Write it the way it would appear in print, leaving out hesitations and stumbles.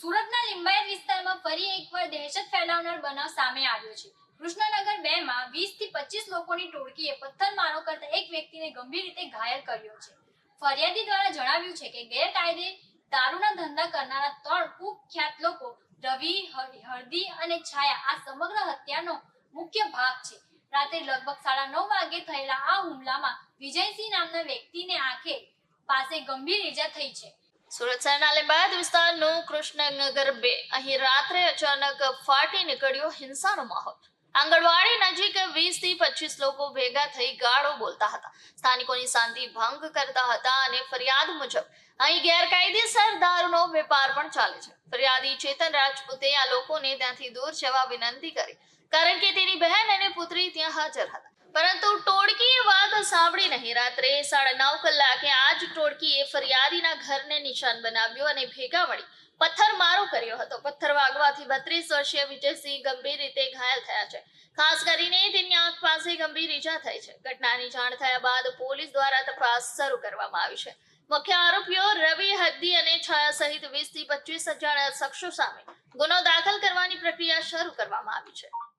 સુરતના લિંબાયત વિસ્તારમાં ફરી એકવાર દહેશત ફેલાવનાર બનાવ સામે આવ્યો છે। કૃષ્ણનગર 2 માં 20 થી 25 લોકોની ટોળકીએ પથ્થરમારો કરતા એક વ્યક્તિને ગંભીર રીતે ઘાયલ કર્યો છે। ફરિયાદી દ્વારા જણાવ્યું છે કે ગેરકાયદે દારૂના ધંધા કરનારા 3 કુખ્યાત લોકો રવિ, હરદી અને છાયા આ સમગ્ર હત્યાનો મુખ્ય ભાગ છે। રાત્રે લગભગ 9:30 વાગે થયેલા આ હુમલામાં વિજયસિંહ નામના વ્યક્તિને આંખે પાસે ગંભીર ઈજા થઈ છે। સુરત શહેરના લિંબાયત વિસ્તારનું કૃષ્ણનગર 2 અહીં રાત્રે અચાનક ફાટી નીકળ્યો હિંસાનો માહોલ। આંગણવાડી નજીક 20 થી 25 લોકો ભેગા થઈ ગાળો બોલતા હતા, સ્થાનિકોની શાંતિ ભંગ કરતા હતા અને ફરિયાદ મુજબ અહીં ગેરકાયદેસર દારૂનો વેપાર પણ ચાલે છે। ફરિયાદી ચેતન રાજપૂતે આ લોકોને ત્યાંથી દૂર જવા વિનંતી કરી, કારણ કે તેની બહેન અને પુત્રી ત્યાં હાજર હતા, પરંતુ ટોળકીએ વાત સાંભળી નહીં। રાત્રે 9:30 કલાકે આ જ ટોળકીએ ફરિયાદીના ઘરને નિશાન બનાવ્યું અને ભેગા મળી પથ્થરમારો કર્યો હતો। પથ્થર વાગવાથી 32 વર્ષીય વિજયસિંહ ગંભીર રીતે ઘાયલ થયા છે। ખાસ કરીને તેની આંખ પાસે ગંભીર ઈજા થઈ છે। ઘટનાની જાણ થયા બાદ પોલીસ દ્વારા તપાસ શરૂ કરવામાં આવી છે। મુખ્ય આરોપીઓ રવિ, હદ્દી અને છાયા સહિત 20 થી 25 અજાણ્યા શખ્સો સામે ગુનો દાખલ કરવાની પ્રક્રિયા શરૂ કરવામાં આવી છે।